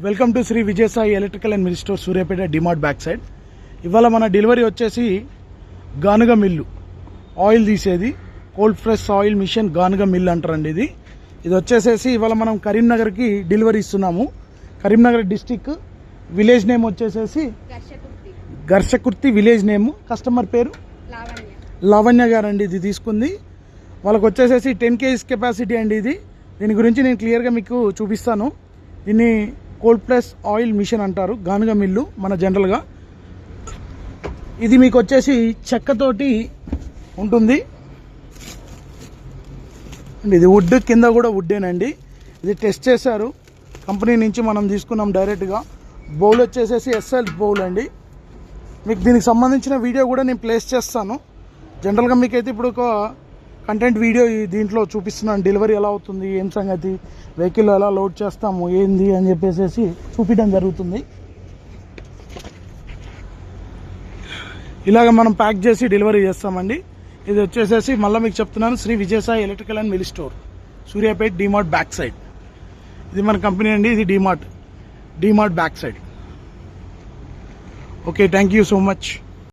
Welcome to Shri Vijayasai electrical and mill store Suryapet DMart back side. ఇవాళ మన delivery వచ్చేసి గానుగ మిల్లు ఆయిల్ తీసేది కోల్డ్ ఫ్రెష్ ఆయిల్ మిషన్ గానుగ మిల్ అంటారండి. ఇది వచ్చేసేసి ఇవాళ మనం కరీంనగర్కి డెలివరీ ఇస్తున్నాము. కరీంనగర్ డిస్టిక్, విలేజ్ నేమ్ వచ్చేసేసి గర్షకుర్తి విలేజ్ నేమ్. కస్టమర్ పేరు లావణ్య గారు అండి. ఇది తీసుకుంది వాళ్ళకి వచ్చేసేసి 10 kgs కెపాసిటీ అండి. దీని గురించి నేను క్లియర్గా మీకు చూపిస్తాను. దీన్ని కోల్డ్ ప్రెస్ ఆయిల్ మిషన్ అంటారు, గానుగ మిల్లు మన జనరల్గా. ఇది మీకు వచ్చేసి చెక్కతోటి ఉంటుంది అండి. ఇది వుడ్, కింద కూడా వుడ్డేనండి. ఇది టెస్ట్ చేశారు, కంపెనీ నుంచి మనం తీసుకున్నాం డైరెక్ట్గా. బౌల్ వచ్చేసేసి ఎస్ఎల్ బౌల్ అండి. మీకు దీనికి సంబంధించిన వీడియో కూడా నేను ప్లేస్ చేస్తాను. జనరల్గా మీకైతే ఇప్పుడు ఒక కంటెంట్ వీడియో దీంట్లో చూపిస్తున్నాను. డెలివరీ ఎలా అవుతుంది, ఏం సంగతి, వెహికల్ ఎలా లోడ్ చేస్తాము, ఏంది అని చెప్పేసి చూపించడం జరుగుతుంది. ఇలాగ మనం ప్యాక్ చేసి డెలివరీ చేస్తామండి. ఇది వచ్చేసేసి మళ్ళీ మీకు చెప్తున్నాను, Shri Vijayasai electrical and mill store Suryapet DMart back side. ఇది మన కంపెనీ అండి. ఇది DMart back side. Okay, thank you so much.